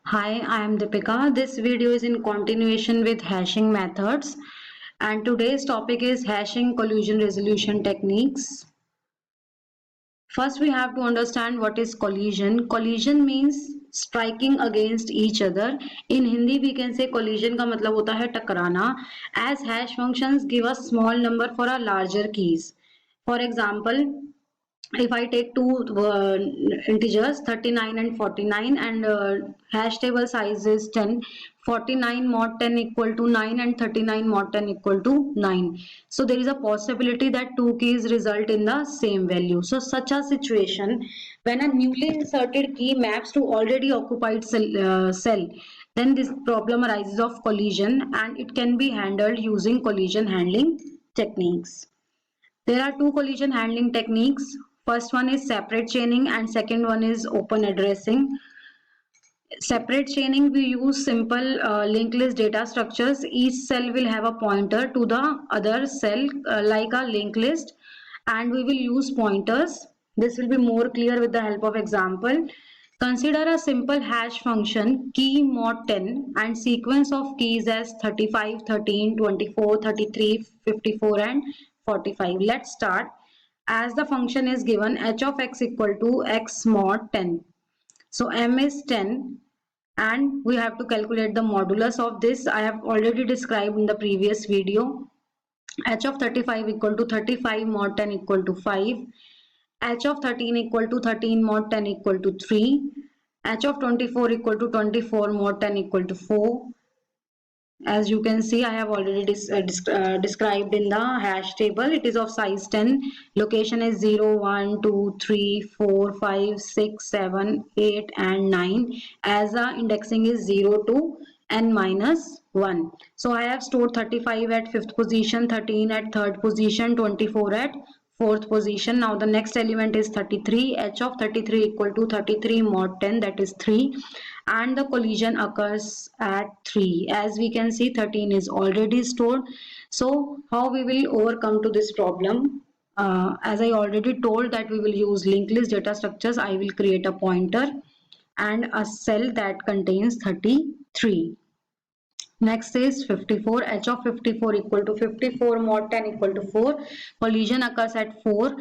Hi, I am Deepika. This video is in continuation with hashing methods, and today's topic is hashing collision resolution techniques. First, we have to understand what is collision. Collision means striking against each other. In Hindi, we can say collision का मतलब होता है टकराना. As hash functions give us small number for a larger keys. For example, if I take two integers 39 and 49 and hash table size is 10, 49 mod 10 equal to 9 and 39 mod 10 equal to 9. So there is a possibility that two keys result in the same value. So such a situation, when a newly inserted key maps to already occupied cell, then this problem arises of collision and it can be handled using collision handling techniques. There are two collision handling techniques. First one is separate chaining and second one is open addressing. Separate chaining, we use simple linked list data structures. Each cell will have a pointer to the other cell like a linked list, and we will use pointers. This will be more clear with the help of example. Consider a simple hash function key mod 10 and sequence of keys as 35, 13, 24, 33, 54 and 45. Let's start. As the function is given h of x equal to x mod 10. So m is 10 and we have to calculate the modulus of this. I have already described in the previous video. H of 35 equal to 35 mod 10 equal to 5. H of 13 equal to 13 mod 10 equal to 3. H of 24 equal to 24 mod 10 equal to 4. As you can see, I have already described in the hash table. It is of size 10. Location is 0, 1, 2, 3, 4, 5, 6, 7, 8 and 9. As the indexing is 0 to n minus 1. So I have stored 35 at 5th position, 13 at 3rd position, 24 at 4th position. Now the next element is 33. H of 33 equal to 33 mod 10, that is 3, and the collision occurs at 3. As we can see, 13 is already stored. So how we will overcome to this problem? As I already told that we will use linked list data structures. I will create a pointer and a cell that contains 33. Next is 54. H of 54 equal to 54 mod 10 equal to 4. Collision occurs at 4.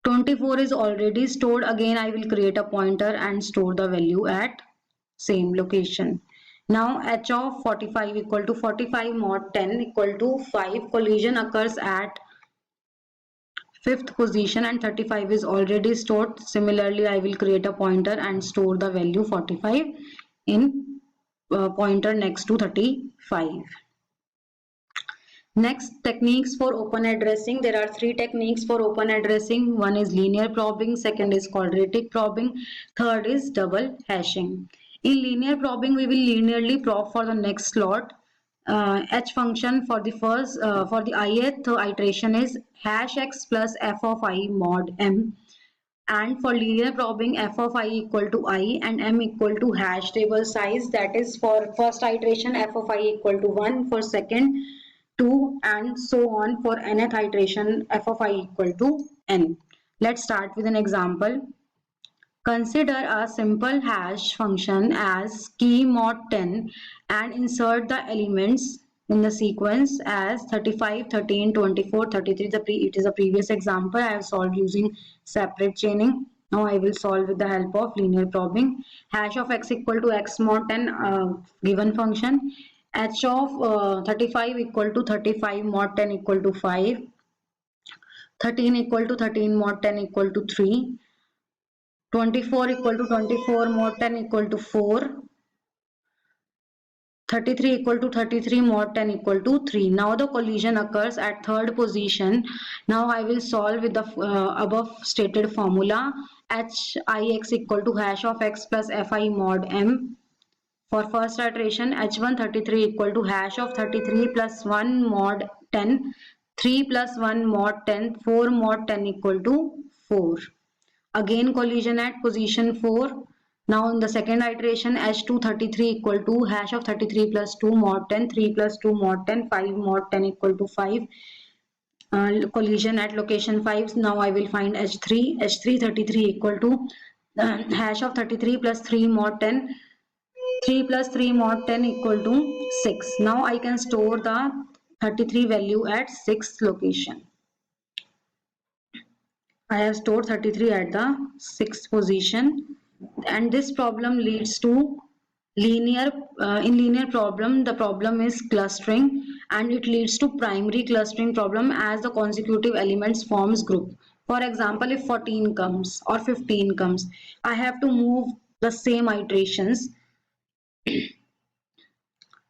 24 is already stored. Again, I will create a pointer and store the value at same location. Now H of 45 equal to 45 mod 10 equal to 5. Collision occurs at 5th position and 35 is already stored. Similarly, I will create a pointer and store the value 45 in pointer next to 35. Next, techniques for open addressing. There are three techniques for open addressing. One is linear probing, second is quadratic probing, third is double hashing. In linear probing, we will linearly probe for the next slot. H function for the for the ith iteration is hash x plus f of I mod m, and for linear probing f of I equal to I and m equal to hash table size, that is for first iteration f of I equal to 1, for second 2 and so on for nth iteration f of I equal to n. Let's start with an example. Consider a simple hash function as key mod 10 and insert the elements in the sequence as 35, 13, 24, 33. It is a previous example. I have solved using separate chaining. Now I will solve with the help of linear probing. Hash of x equal to x mod 10 given function. H of 35 equal to 35 mod 10 equal to 5. 13 equal to 13 mod 10 equal to 3. 24 equal to 24 mod 10 equal to 4. 33 equal to 33 mod 10 equal to 3. Now the collision occurs at third position. Now I will solve with the above stated formula. Hix equal to hash of x plus fi mod m. For first iteration, h1 33 equal to hash of 33 plus 1 mod 10, 3 plus 1 mod 10, 4 mod 10 equal to 4. Again collision at position 4. Now in the second iteration, h2 33 equal to hash of 33 plus 2 mod 10, 3 plus 2 mod 10, 5 mod 10 equal to 5. Collision at location 5. Now I will find h3. h3 33 equal to hash of 33 plus 3 mod 10, 3 plus 3 mod 10 equal to 6. Now I can store the 33 value at 6th location. I have stored 33 at the 6th position, and this problem leads to linear in linear problem. The problem is clustering, and it leads to primary clustering problem as the consecutive elements forms group. For example, if 14 comes or 15 comes, I have to move the same iterations,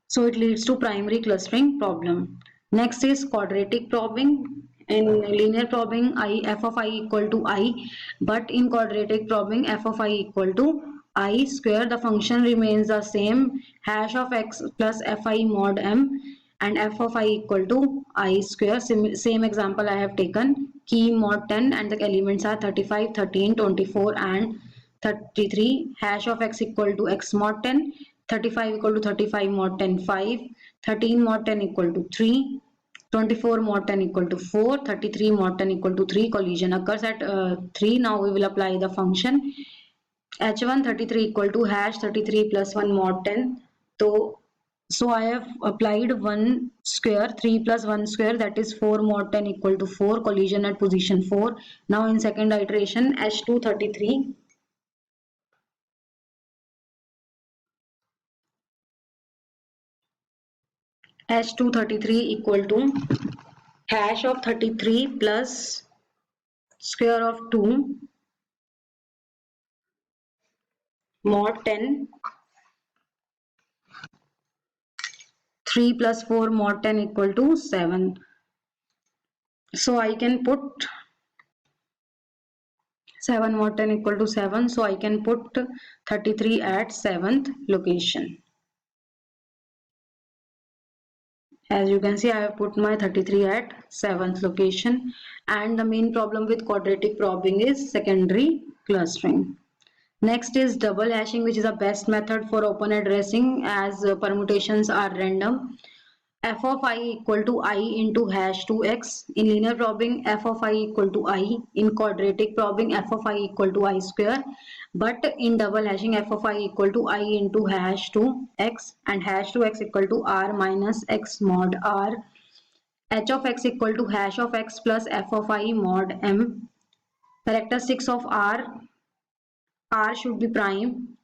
so it leads to primary clustering problem. Next is quadratic probing. In linear probing, f of I equal to I, but in quadratic probing, f of I equal to I square. The function remains the same, hash of x plus fi mod m, and f of I equal to I square. Same example I have taken, key mod 10, and the elements are 35, 13, 24, and 33. Hash of x equal to x mod 10, 35 equal to 35 mod 10 5, 13 mod 10 equal to 3, 24 mod 10 equal to 4, 33 mod 10 equal to 3. Collision occurs at 3. Now we will apply the function h1 33 equal to hash 33 plus 1 mod 10. So I have applied 1 square, 3 plus 1 square, that is 4 mod 10 equal to 4. Collision at position 4. Now in second iteration, h2 33 H233 equal to hash of 33 plus square of 2 mod 10, 3 plus 4 mod 10 equal to 7. So I can put 7 mod 10 equal to 7. So I can put 33 at 7th location. As you can see, I have put my 33 at 7th location. And the main problem with quadratic probing is secondary clustering. Next is double hashing, which is the best method for open addressing as permutations are random. F of I equal to I into hash 2x. In linear probing, f of I equal to I. In quadratic probing, f of I equal to I square. But in double hashing, f of I equal to I into hash 2x, and hash 2x equal to r minus x mod r. H of x equal to hash of x plus f of I mod m. Characteristics of r should be prime,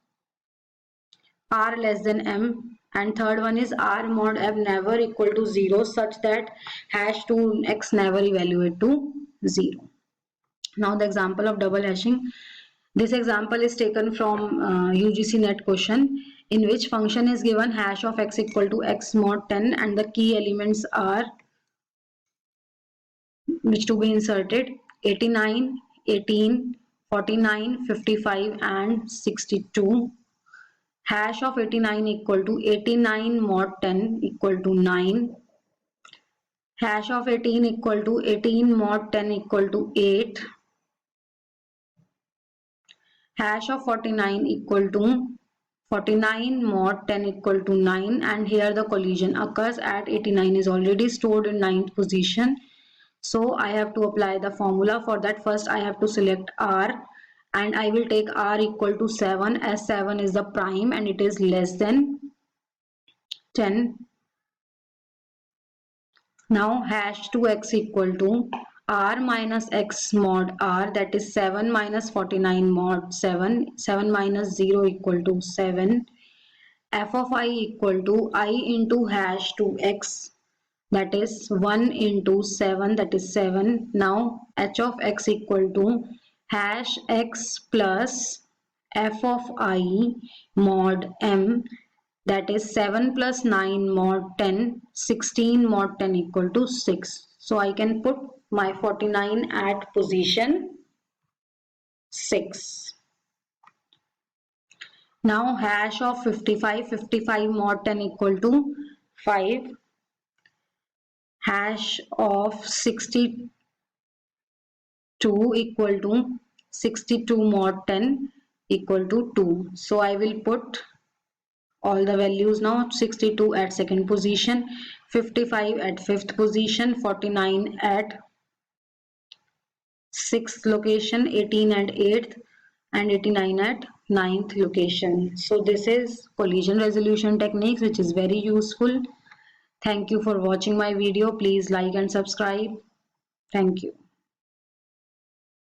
r less than m, and third one is r mod m never equal to 0 such that hash 2x never evaluate to 0. Now the example of double hashing. This example is taken from UGC net question, in which function is given hash of x equal to x mod 10, and the key elements are which to be inserted 89, 18, 49, 55, and 62. Hash of 89 equal to 89 mod 10 equal to 9. Hash of 18 equal to 18 mod 10 equal to 8. Hash of 49 equal to 49 mod 10 equal to 9, and here the collision occurs at 89 is already stored in 9th position. So I have to apply the formula. For that, first I have to select R, and I will take R equal to 7 as 7 is the prime and it is less than 10. Now hash 2x equal to r minus x mod r, that is 7 minus 49 mod 7. 7 minus 0 equal to 7. F of I equal to I into hash 2x, that is 1 into 7, that is 7. Now h of x equal to hash x plus f of I mod m, that is 7 plus 9 mod 10, 16 mod 10 equal to 6. So I can put my 49 at position 6. Now hash of 55, 55 mod 10 equal to 5. Hash of 62 equal to 62 mod 10 equal to 2. So I will put all the values now. 62 at second position, 55 at fifth position, 49 at sixth location, 18 at eighth, and 89 at ninth location. So this is collision resolution techniques, which is very useful. Thank you for watching my video. Please like and subscribe. Thank you.